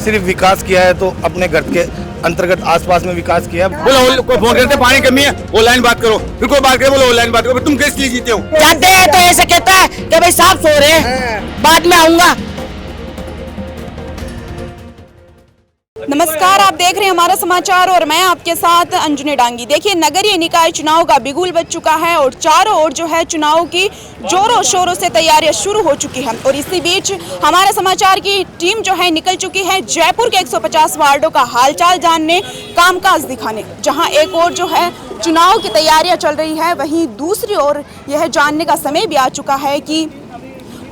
सिर्फ विकास किया है तो अपने घर के अंतर्गत आसपास में विकास किया है। बोलो कोई फोन करते पानी कमी है ऑनलाइन बात करो, फिर कोई बात करे बोलो ऑनलाइन बात करो, तुम किस लिए जीते हो? जाते हैं तो ऐसे कहता है कि भाई साहब सो रहे हैं, बाद में आऊंगा। नमस्कार, आप देख रहे हैं हमारा समाचार और मैं आपके साथ अंजुनी डांगी। देखिए, नगरीय निकाय चुनाव का बिगुल बज चुका है और चारों ओर जो है चुनाव की जोरों शोरों से तैयारियां शुरू हो चुकी हैं और इसी बीच हमारा समाचार की टीम जो है निकल चुकी है जयपुर के 150 वार्डों का हालचाल जानने, कामकाज दिखाने। जहां एक ओर जो है चुनाव की तैयारियां चल रही है, वहीं दूसरी ओर यह जानने का समय भी आ चुका है कि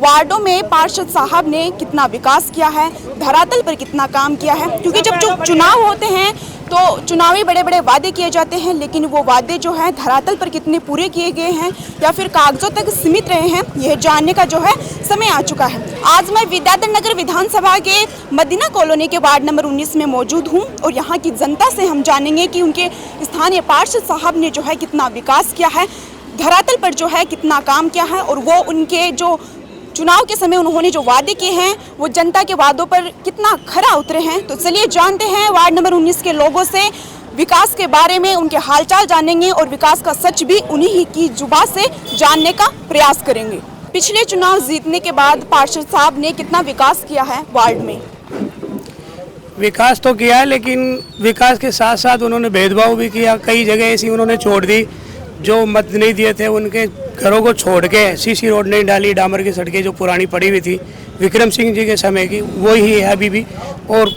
वार्डों में पार्षद साहब ने कितना विकास किया है, धरातल पर कितना काम किया है। क्योंकि जब जो चुनाव होते हैं तो चुनावी बड़े बड़े वादे किए जाते हैं, लेकिन वो वादे जो हैं धरातल पर कितने पूरे किए गए हैं या फिर कागजों तक सीमित रहे हैं, यह जानने का जो है समय आ चुका है। आज मैं विद्याधर नगर विधानसभा के मदीना कॉलोनी के वार्ड नंबर 19 में मौजूद हूँ और यहाँ की जनता से हम जानेंगे कि उनके स्थानीय पार्षद साहब ने जो है कितना विकास किया है, धरातल पर जो है कितना काम किया है और वो उनके जो चुनाव के समय उन्होंने जो वादे किए हैं वो जनता के वादों पर कितना खरा उतरे हैं। तो चलिए जानते हैं वार्ड नंबर 19 के लोगों से विकास के बारे में, उनके हालचाल जानेंगे और विकास का सच भी उन्हीं की जुबान से जानने का प्रयास करेंगे। पिछले चुनाव जीतने के बाद पार्षद साहब ने कितना विकास किया है वार्ड में? विकास तो किया है, लेकिन विकास के साथ साथ उन्होंने भेदभाव भी किया। कई जगह ऐसी उन्होंने छोड़ दी, जो मत नहीं दिए थे उनके घरों को छोड़ के सीसी रोड नहीं डाली, डामर की सड़कें जो पुरानी पड़ी हुई थी विक्रम सिंह जी के समय की, वही है अभी भी और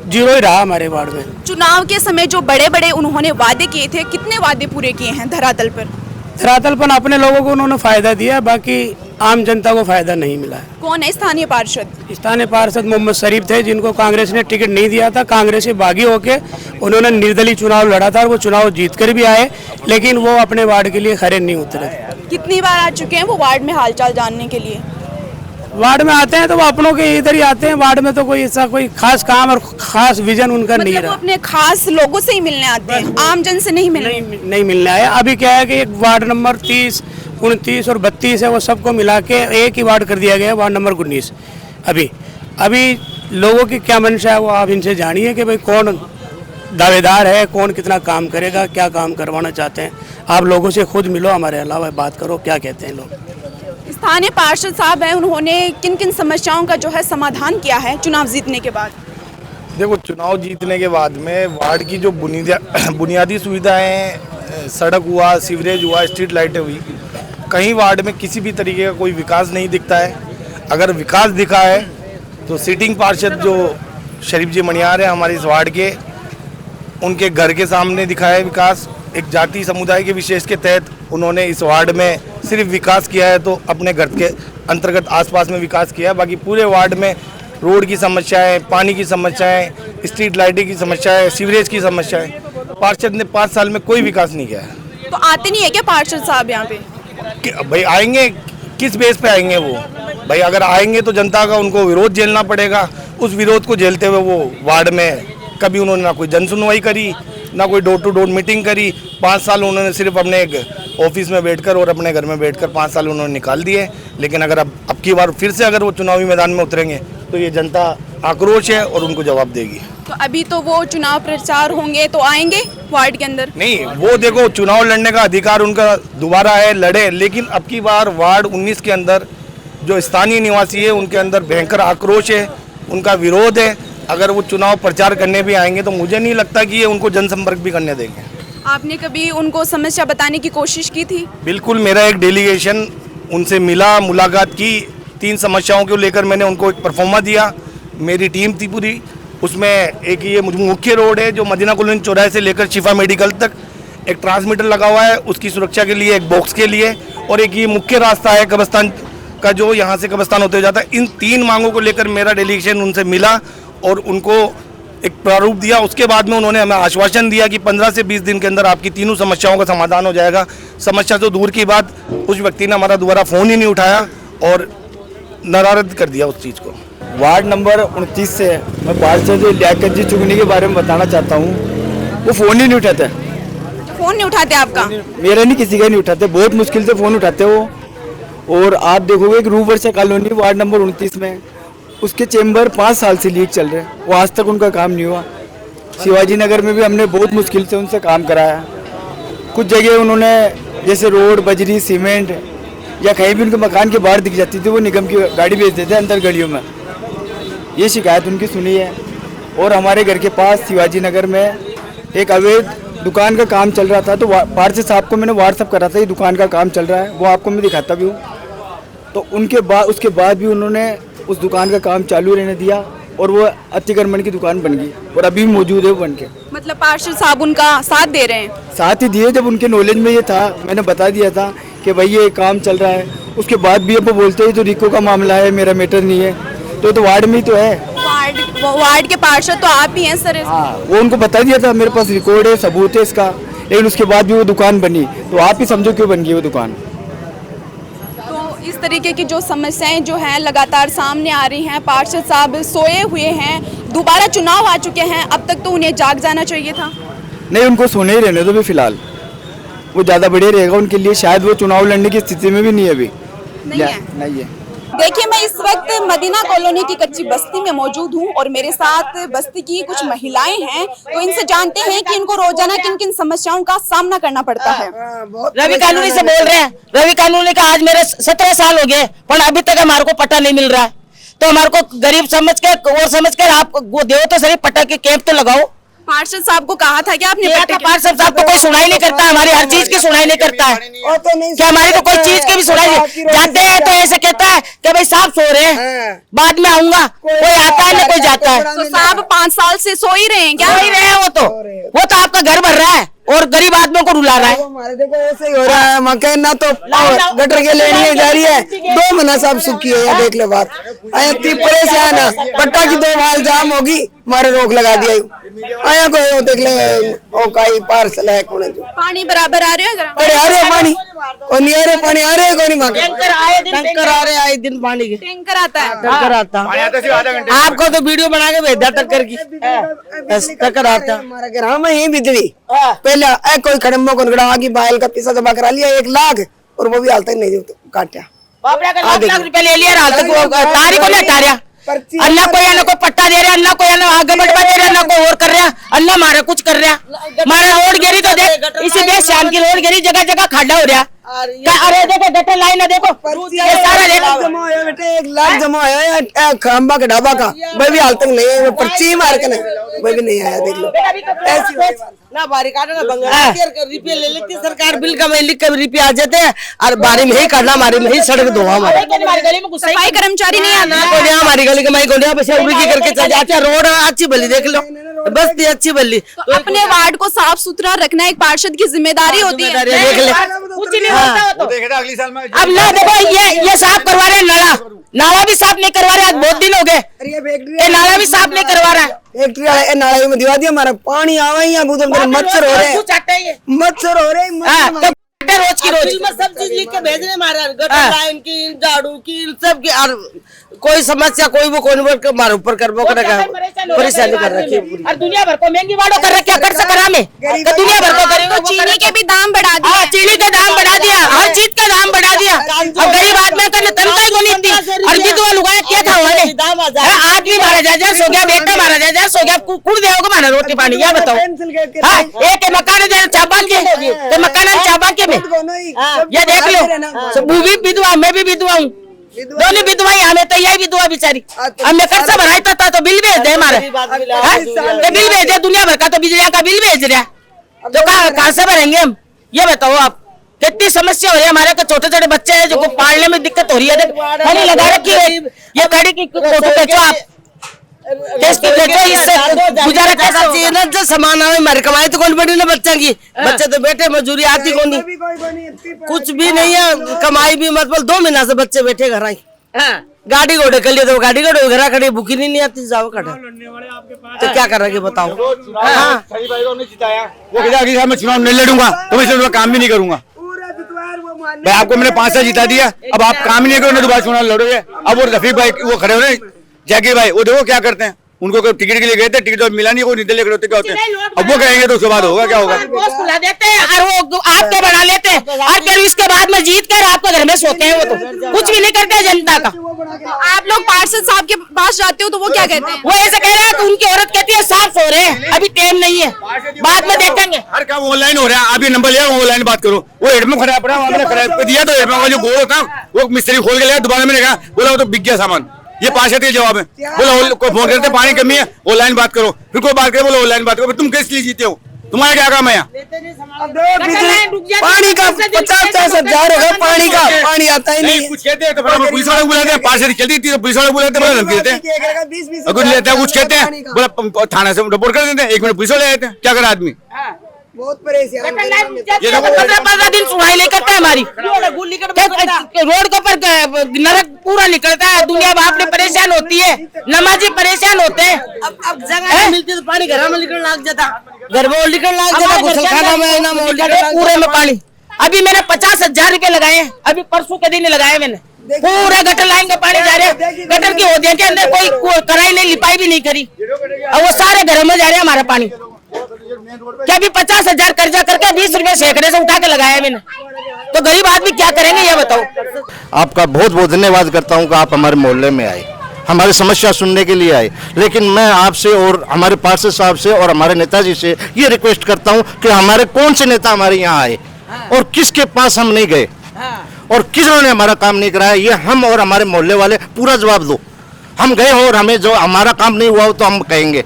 जीरो ही रहा हमारे वार्ड में। चुनाव के समय जो बड़े बड़े उन्होंने वादे किए थे, कितने वादे पूरे किए हैं धरातल पर? धरातल पर अपने लोगों को उन्होंने फायदा दिया, बाकी आम जनता को फायदा नहीं मिला है। कौन है स्थानीय पार्षद? स्थानीय पार्षद मोहम्मद शरीफ थे, जिनको कांग्रेस ने टिकट नहीं दिया था। कांग्रेस से बागी होके उन्होंने निर्दलीय चुनाव लड़ा था और वो चुनाव जीत कर भी आए, लेकिन वो अपने वार्ड के लिए खरे नहीं उतरे। कितनी बार आ चुके हैं वो वार्ड में हालचाल जानने के लिए? वार्ड में आते हैं तो वो अपनों के इधर ही आते हैं। वार्ड में तो कोई ऐसा कोई खास काम और खास विजन उनका नहीं रहा। वो अपने खास लोगों से ही मिलने आते हैं, आम जन से नहीं मिलने? नहीं मिलने आया। अभी क्या है कि एक वार्ड नंबर 30, 29 और 32 है, वो सबको मिला के एक ही वार्ड कर दिया गया, वार्ड नंबर 19। अभी लोगों की क्या मंशा है वो आप इनसे जानिए कि भाई कौन दावेदार है, कौन कितना काम करेगा, क्या काम करवाना चाहते हैं। आप लोगों से खुद मिलो, हमारे अलावा बात करो, क्या कहते हैं लोग। स्थानीय पार्षद साहब हैं, उन्होंने किन किन समस्याओं का जो है समाधान किया है चुनाव जीतने के बाद? देखो, चुनाव जीतने के बाद में वार्ड की जो बुनियादी सुविधाएं, सड़क हुआ, सीवरेज हुआ, स्ट्रीट लाइटें हुई, कहीं वार्ड में किसी भी तरीके का कोई विकास नहीं दिखता है। अगर विकास दिखा है तो सिटिंग पार्षद जो शरीफ जी मणियार है हमारे इस वार्ड के, उनके घर के सामने दिखा है विकास। एक जाति समुदाय के विशेष के तहत उन्होंने इस वार्ड में सिर्फ विकास किया है तो अपने घर के अंतर्गत आसपास में विकास किया है। बाकी पूरे वार्ड में रोड की समस्याएं, पानी की समस्याएं, स्ट्रीट लाइटिंग की समस्याएं, सीवरेज की समस्याएं, पार्षद ने 5 साल में कोई विकास नहीं किया है। तो आते नहीं है क्या पार्षद साहब यहाँ पे? भाई आएंगे, किस बेस पे आएंगे वो? भाई अगर आएंगे तो जनता का उनको विरोध झेलना पड़ेगा। उस विरोध को झेलते हुए वो वार्ड में कभी उन्होंने ना कोई जन सुनवाई करी, ना कोई डोर टू डोर मीटिंग करी। 5 साल उन्होंने सिर्फ अपने एक ऑफिस में बैठकर और अपने घर में बैठकर 5 साल उन्होंने निकाल दिए। लेकिन अगर अब की बार फिर से अगर वो चुनावी मैदान में उतरेंगे तो ये जनता आक्रोश है और उनको जवाब देगी। तो अभी तो वो चुनाव प्रचार होंगे तो आएंगे वार्ड के अंदर? नहीं, वो देखो चुनाव लड़ने का अधिकार उनका दोबारा है, लड़े। लेकिन अब की बार वार्ड 19 के अंदर जो स्थानीय निवासी है उनके अंदर भयंकर आक्रोश है, उनका विरोध है। अगर वो चुनाव प्रचार करने भी आएंगे तो मुझे नहीं लगता कि ये उनको जनसंपर्क भी करने देंगे। आपने कभी उनको समस्या बताने की कोशिश की थी? बिल्कुल, मेरा एक डेलीगेशन उनसे मिला, मुलाकात की। 3 समस्याओं को लेकर मैंने उनको एक परफॉर्मा दिया। मेरी टीम थी पूरी, उसमें एक ये मुख्य रोड है जो मदीना कॉलोनी चौराहे से लेकर शिफा मेडिकल तक, एक ट्रांसमीटर लगा हुआ है उसकी सुरक्षा के लिए, एक बॉक्स के लिए, और एक ये मुख्य रास्ता है कब्रिस्तान का जो यहाँ से कब्रिस्तान होते जाता है। इन 3 मांगों को लेकर मेरा डेलीगेशन उनसे मिला और उनको एक प्रारूप दिया। उसके बाद में उन्होंने हमें आश्वासन दिया कि 15 से 20 दिन के अंदर आपकी तीनों समस्याओं का समाधान हो जाएगा। समस्या तो दूर की बात, उस व्यक्ति ने हमारा दोबारा फ़ोन ही नहीं उठाया और नाराज कर दिया उस चीज़ को। वार्ड नंबर 29 से मैं पार्षद लियाकत जी चुगनी के बारे में बताना चाहता हूँ। वो फ़ोन ही नहीं उठाते। फ़ोन नहीं उठाते आपका? मेरा नहीं, किसी का नहीं उठाते, बहुत मुश्किल से फ़ोन उठाते वो। और आप देखोगे कि रूवर से कॉलोनी वार्ड नंबर 29 में उसके चेम्बर 5 साल से लीक चल रहे हैं, वो आज तक उनका काम नहीं हुआ। शिवाजी नगर में भी हमने बहुत मुश्किल से उनसे काम कराया। कुछ जगह उन्होंने जैसे रोड, बजरी, सीमेंट या कहीं भी उनके मकान के बाहर दिख जाती थी, वो निगम की गाड़ी भेज देते अंदर गलियों में। ये शिकायत उनकी सुनी है। और हमारे घर के पास शिवाजी नगर में एक अवैध दुकान का काम चल रहा था, तो पार्षद साहब को मैंने व्हाट्सअप करा था, ये दुकान का काम चल रहा है, वो आपको मैं दिखाता भी हूँ। तो उसके बाद भी उन्होंने उस दुकान का काम चालू रहने दिया और वो अतिक्रमण की दुकान बन गई और अभी भी मौजूद है वो बन के। मतलब पार्षद साहब उनका साथ दे रहे हैं? साथ ही दिए, जब उनके नॉलेज में ये था, मैंने बता दिया था कि भाई ये काम चल रहा है, उसके बाद भी अब वो बोलते हैं तो रिको का मामला है, मेरा मैटर नहीं है। तो वार्ड में ही तो है, वार्ड के पार्षद तो आप ही हैं सर। हाँ, वो उनको बता दिया था, मेरे पास रिकॉर्ड है, सबूत है इसका, लेकिन उसके बाद भी वो दुकान बनी। तो आप ही समझो क्यों बन गई वो दुकान। इस तरीके की जो समस्याएं जो हैं लगातार सामने आ रही हैं। पार्षद साहब सोए हुए हैं, दोबारा चुनाव आ चुके हैं, अब तक तो उन्हें जाग जाना चाहिए था। नहीं, उनको सोने ही रहने दो भी फिलहाल, वो ज़्यादा बढ़िया रहेगा उनके लिए। शायद वो चुनाव लड़ने की स्थिति में भी नहीं है अभी। नहीं है। देखिए, मैं इस वक्त मदीना कॉलोनी की कच्ची बस्ती में मौजूद हूँ और मेरे साथ बस्ती की कुछ महिलाएं हैं, तो इनसे जानते हैं कि इनको रोजाना किन किन समस्याओं का सामना करना पड़ता है। रवि कानूनी से बोल रहे हैं। रवि कानूनी का आज मेरे 17 साल हो गए, पर अभी तक हमारे को पट्टा नहीं मिल रहा है। तो हमारे को गरीब समझ के और समझ कर आप वो दो तो सही पट्टा के कैंप तो लगाओ। पार्षद साहब को कहा था कि आपने? पार्षद साहब तो कोई सुनाई नहीं करता, हमारी हर चीज की सुनाई नहीं करता है। क्या हमारी तो कोई चीज की भी सुनाई नहीं। जाते हैं तो ऐसे कहता है कि भाई साहब सो रहे हैं, बाद में आऊंगा। कोई आता है ना कोई जाता है। तो साहब 5 साल से सो ही रहे हैं क्या? सो ही रहे हैं। वो तो आपका घर भर रहा है और गरीब आदमियों को रुला रहा है। हमारे देखो ऐसे ही हो रहा है, मकई ना तो गटर के लेनी जा रही है, 2 महीना सब सुखी है। देख ले बात, परेशान है, पट्टा की 2 माल जाम होगी, हमारे रोक लगा दिया। आया को देख ले, ओ काई पार्सल है कौन जो पानी बराबर आ रहे हैं? अरे आ रहे पानी, और नहीं आ रहे पानी, आ रहे कोई नहीं मांगे। टैंकर आए दिन पानी के टैंकर आता है? टैंकर आता आपको तो वीडियो बना के भेजा टक्कर की टक्कर आता हमारा घर हम ही बिजली पहले कोई खड़म्बो को आगे बायल का पैसा जमा करा लिया 1 लाख, और वो भी हाल तक नहीं काटा। लाख रुपया ले लिया, हाल तक तारीख को नहीं हटा रहा। अल्लाह कोई पट्टा दे रहा, अल्लाह कोई आगे बढ़वा दे रहा, ना कोई और कर रहा, अल्लाह मारा कुछ कर रहा। हमारा रोड गिरी तो देख, इसी देश शाम की रोड गिरी, जगह जगह खड्डा हो रहा। अरे देखो गटर लाइन है, देखो ये सारा देखो जमा होया बेटे, 1 लाख जमा होया खंबा के ढाबा का, वह भी हाल तक नहीं है। पर्ची मार के वह भी नहीं आया। देख लो ऐसी ना बारी काटना रुपये ले लेती सरकार, बिल का लिख कर रुपये आ जाते हैं और बारी में ही काटना, हमारी में ही सड़क धोआ। हमारे गली में सफाई कर्मचारी नहीं आना, हमारी गली के माई गोलिया पैसे उल्टी करके चल जाते। रोड अच्छी भली देख लो, बस्ती अच्छी भली। तो अपने वार्ड को साफ सुथरा रखना एक पार्षद की जिम्मेदारी होती है। देख ले कुछ नहीं होता। अगली साल में अब ना देखो, ये साफ करवा रहे हैं, नाला भी साफ नहीं करवा रहे। आज बहुत दिन हो गए, ये नाला भी साफ नहीं करवा रहा है। फैक्ट्री नाला में दिवा दिया, हमारा पानी आवा ही मच्छर हो रहे हैं, मच्छर हो रहे हैं। रोज की रोज सब चीज लिख के भेजने मारा, गटर लाइन की, झाड़ू की, सब की। और कोई समस्या कोई वो कौन मारो ऊपर कर परेशानी कर रखी है और दुनिया भर को महंगी वालों कर रखा कर सका में, तो दुनिया भर को करेंगे। चीनी के भी दाम बढ़ा दिया, चीनी का दाम बढ़ा दिया, हर चीज का दाम बढ़ा दिया। और गरीब आदमी का तनख्वाह को नहीं थी, और विधवा लुगाया क्या था उन्होंने, आदमी मारा जाए सो गया, बेटा मारा जाए सो गया, कुड़ देगा माना रोटी पानी, क्या बताओ। एक मकान चाबा के, तो मकान चाबा के में ये देख लो, वो भी विधवा, मैं भी विधवा हूँ, दोनों विधवा ही। हमें तो यही विधवा बेचारी, हमने खर्चा भराया था तो बिल भेज दे हमारे, तो बिल भेज दे दुनिया भर का, तो बिजली का बिल भेज रहा, तो कहाँ से भरेंगे हम, ये बताओ आप। कितनी समस्या हो रही है हमारे, छोटे छोटे बच्चे हैं जो पालने में दिक्कत हो रही है। खड़ी लगा रखी है, ये गाड़ी की फोटो खींचो आप, गुजारा कैसा चाहिए ना, जो सामान आवे हमारे कमाई तो कौन बड़ी ना बच्चा की, बच्चे तो बैठे मजदूरी आती कौन नहीं, कुछ भी नहीं है कमाई भी। मतलब 2 महीना से बच्चे बैठे घर आई, गाड़ी घोड़े कर लिए तो गाड़ी घोड़े घर खड़ी, भूखी नहीं आती, जाओ काटा तो क्या कर रहे बताओ। वो कहता अगली साल मैं चुनाव नहीं लड़ूंगा, तो मैं काम भी नहीं करूंगा। भाई आपको मैंने 5 साल जिता दिया, अब आप काम ही नहीं करोगे, दोबारा चुनाव लड़ोगे। अब वो रफीक भाई वो खड़े हो रहे, जैकी भाई, वो देखो क्या करते हैं, उनको टिकट के लिए गए थे, टिकट तो मिला नहीं, कोई नीचे लेकर होते क्या होते हैं। अब वो कहेंगे तो उसके बाद होगा क्या होगा। खुला देते हैं और वो आपके बना लेते हैं और फिर इसके बाद में जीत कर आपके घर में सोते हैं। वो तो कुछ भी नहीं करते जनता का। आप लोग पार्षद साहब के पास जाते हो तो वो क्या कहते हैं? वो ऐसे कह रहे हैं कि उनकी औरत कहती है साफ सो रहे हैं, अभी टाइम नहीं है, बाद में देखेंगे। हर काम ऑनलाइन हो रहा है, अभी नंबर लिया ऑनलाइन बात करो। वो हेडपम्प खराब पड़ा, हमने खराब दिया तो हेडपम्प का जो गोल होता वो मिस्त्री खोल के लिया, दोबारा मैंने कहा बोला वो तो बिक गया सामान। ये पार्षद के जवाब है। बोला कोई फोन करते पानी कमी है ऑनलाइन बात करो, फिर कोई बात करे बोलो ऑनलाइन बात करो। तुम किस लिए जीते हो, तुम्हारा क्या काम है यहाँ? पानी का 50-60 हजार होगा, पानी का पानी आता ही नहीं। कुछ कहते हैं तो फिर पुलिस वाले बुलाते हैं, पार्षद चलती थी तो पुलिस वाले बुलाते हैं, धमकी देते हैं। कुछ लेते हैं, कुछ कहते हैं, बोला थाना से रिपोर्ट कर देते हैं, 1 मिनट पुलिस वाले आते हैं, क्या करा आदमी। बहुत परेशान 15 दिन सुनाई नहीं करता है हमारी। रोड के ऊपर नरक पूरा निकलता है, दुनिया बाप ने परेशान होती है, नमाजी परेशान होते हैं। अब जगह मिलती तो पानी घर में निकल लग जाता, घर में निकल लग जाता, गुसलखाना में पूरे में पानी। अभी मैंने 50,000 रुपए लगाए हैं, अभी परसों के दिन लगाए मैंने। पूरा गटर लाइन का पानी जा रहा है, गटर की होदिया के अंदर कोई कराई नहीं, लिपाई भी नहीं करी और वो सारे घरों में जा रहे हैं हमारा पानी। क्या अभी 50,000 कर्जा करके 20 रुपए सैकड़े से उठा के लगाया मैंने, तो गरीब आदमी क्या करेंगे ये बताओ। आपका बहुत बहुत धन्यवाद करता हूं कि आप हमारे मोहल्ले में आए, हमारी समस्या सुनने के लिए आए। लेकिन मैं आपसे और हमारे पार्षद साहब से और हमारे नेताजी से ये रिक्वेस्ट करता हूं कि हमारे कौन से नेता हमारे यहाँ आए और किसके पास हम नहीं गए और किन्होंने हमारा काम नहीं कराया, ये हम और हमारे मोहल्ले वाले पूरा जवाब दो। हम गए हो और हमें जो हमारा काम नहीं हुआ तो हम कहेंगे,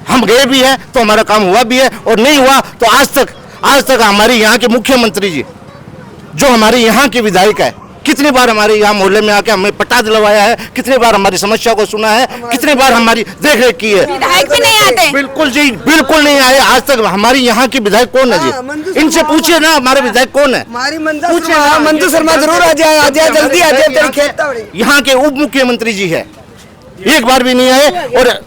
हम गए भी हैं तो हमारा काम हुआ भी है, और नहीं हुआ तो आज तक हमारे यहाँ के मुख्यमंत्री जी जो हमारे यहाँ के विधायक है, कितनी बार हमारे यहाँ मोहल्ले में आके हमें पट्टा दिलवाया है, कितनी बार हमारी समस्या को सुना है, कितनी बार हमारी देख रेख की है। विधायक भी नहीं आते? बिल्कुल जी, बिल्कुल नहीं आए आज तक। हमारी यहाँ के विधायक कौन है जी, इनसे पूछिए ना हमारे विधायक कौन है। मंजू शर्मा जरूर आ जाए जल्दी आ जाए। यहाँ के उप मुख्यमंत्री जी है, एक बार भी नहीं आए और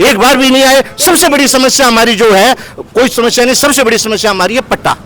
एक बार भी नहीं आए। सबसे बड़ी समस्या हमारी जो है, कोई समस्या नहीं, सबसे बड़ी समस्या हमारी है पट्टा।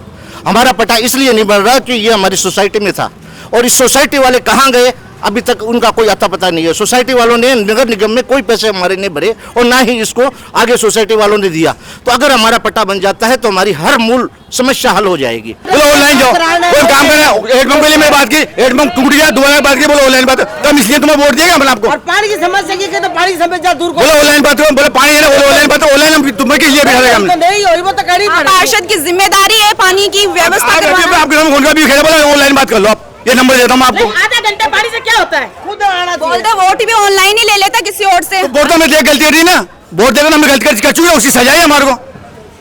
हमारा पट्टा इसलिए नहीं बन रहा कि ये हमारी सोसाइटी में था और इस सोसाइटी वाले कहाँ गए अभी तक उनका कोई अता पता नहीं है। सोसाइटी वालों ने नगर निगम में कोई पैसे हमारे नहीं भरे और ना ही इसको आगे सोसाइटी वालों ने दिया। तो अगर हमारा पट्टा बन जाता है तो हमारी हर मूल समस्या हल हो जाएगी। बोलो ऑनलाइन जाओ, कोई काम करना है। हेडपम्प के लिए मैं बात की, हेडपम्प टूट गया, दोबारा बात की, बोलो ऑनलाइन बात। तो हम इसलिए तुम्हें वोट दिएगा हम आपको। और पानी की समस्या की तो पानी की समस्या दूर बोलो ऑनलाइन बात करो, बोलो पानी है ना, बोलो ऑनलाइन बात। ऑनलाइन हम तुम्हें किस लिए बिठा देगा हमने? नहीं होगी वो तो करी पार्षद की जिम्मेदारी है पानी की व्यवस्था करवाना। आपके नाम फोन का भी खेला, बोलो ऑनलाइन बात कर लो। आप ये नंबर देता हूँ आपको। आधा घंटे पानी से क्या होता है? खुद आना बोलते वोट भी ऑनलाइन ही ले लेता किसी और से। वोट तो मैं देख गलती रही ना, वोट देकर हमें गलती कर चुके, उसकी सजा है हमारे को।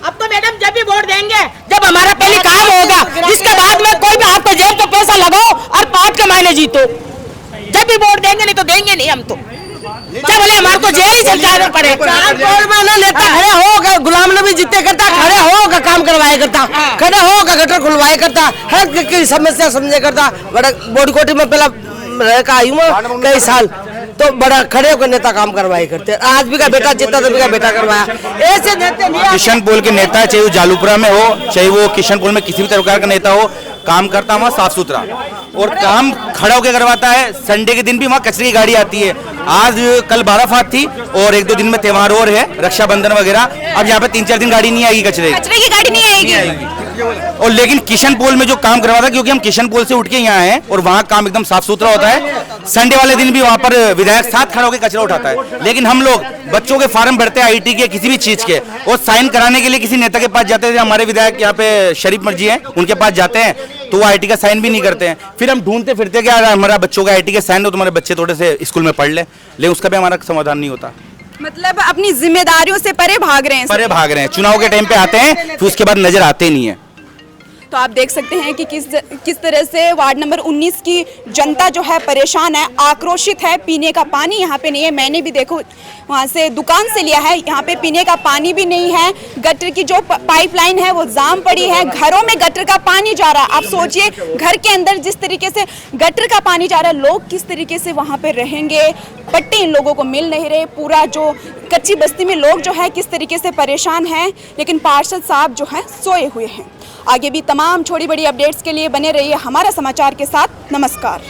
अब तो मैडम जब भी वोट देंगे, जब हमारा पहले काम होगा, इसके बाद में कोई भी आपको जेब पे पैसा लगाओ और 5 के महीने जीतो। जब भी वोट देंगे, नहीं तो देंगे नहीं हम तो। जब बोले हमारे को जेल ही चल जाना पड़े। लेता खड़े होगा, गुलाम नबी जितने करता, खड़े होगा काम करवाया करता, खड़े होगा गटर खुलवाया करता, हर की समस्या समझे करता। बड़ा बॉडी कोटी में पहला रह का आई हूँ कई साल, तो बड़ा खड़े होकर नेता काम करवाए करते। आज भी का बेटा जितना तो भी का बेटा करवाया। ऐसे नेता नहीं। किशनपुर के नेता चाहे वो जालूपुरा में हो, चाहे वो किशनपुर में किसी भी प्रकार का नेता हो, काम करता वहाँ साफ सुथरा और काम खड़ा होकर करवाता है। संडे के दिन भी वहाँ कचरे की गाड़ी आती है। आज कल 12 फात थी और 1-2 दिन में त्योहार और है, रक्षाबंधन वगैरह। अब यहाँ पे 3-4 दिन गाड़ी नहीं आएगी, कचरे की गाड़ी नहीं आएगी। और लेकिन किशनपुर में जो काम करवाता, क्योंकि हम किशनपुर से उठ के यहाँ हैं और वहाँ काम एकदम साफ सुथरा होता है। संडे वाले दिन भी वहाँ पर विधायक साथ खड़ा होकर कचरा उठाता है। लेकिन हम लोग बच्चों के फार्म भरते हैं IT के, किसी भी चीज के, और साइन कराने के लिए किसी नेता के पास जाते थे। हमारे विधायक यहाँ पे शरीफ मर्जी है, उनके पास जाते हैं तो वो IT का साइन भी नहीं करते हैं। फिर हम ढूंढते फिरते कि हमारा बच्चों का IT का साइन हो, तुम्हारे बच्चे थोड़े से स्कूल में पढ़ ले, लेकिन उसका भी हमारा समाधान नहीं होता। मतलब अपनी जिम्मेदारियों से परे भाग रहे हैं। परे भाग रहे हैं, चुनाव के टाइम पे आते हैं फिर उसके बाद नजर आते नहीं है। तो आप देख सकते हैं कि किस तरह से वार्ड नंबर 19 की जनता जो है परेशान है, आक्रोशित है। पीने का पानी यहाँ पे नहीं है। मैंने भी देखो वहाँ से दुकान से लिया है, यहाँ पे पीने का पानी भी नहीं है। गटर की जो पाइपलाइन है वो जाम पड़ी है, घरों में गटर का पानी जा रहा है। आप सोचिए घर के अंदर जिस तरीके से गटर का पानी जा रहा है, लोग किस तरीके से वहाँ पे रहेंगे। पट्टे इन लोगों को मिल नहीं रहे। पूरा जो कच्ची बस्ती में लोग जो है किस तरीके से परेशान हैं। लेकिन पार्षद साहब जो है सोए हुए हैं। आगे भी तमाम छोटी बड़ी अपडेट्स के लिए बने रहिए हमारा समाचार के साथ। नमस्कार।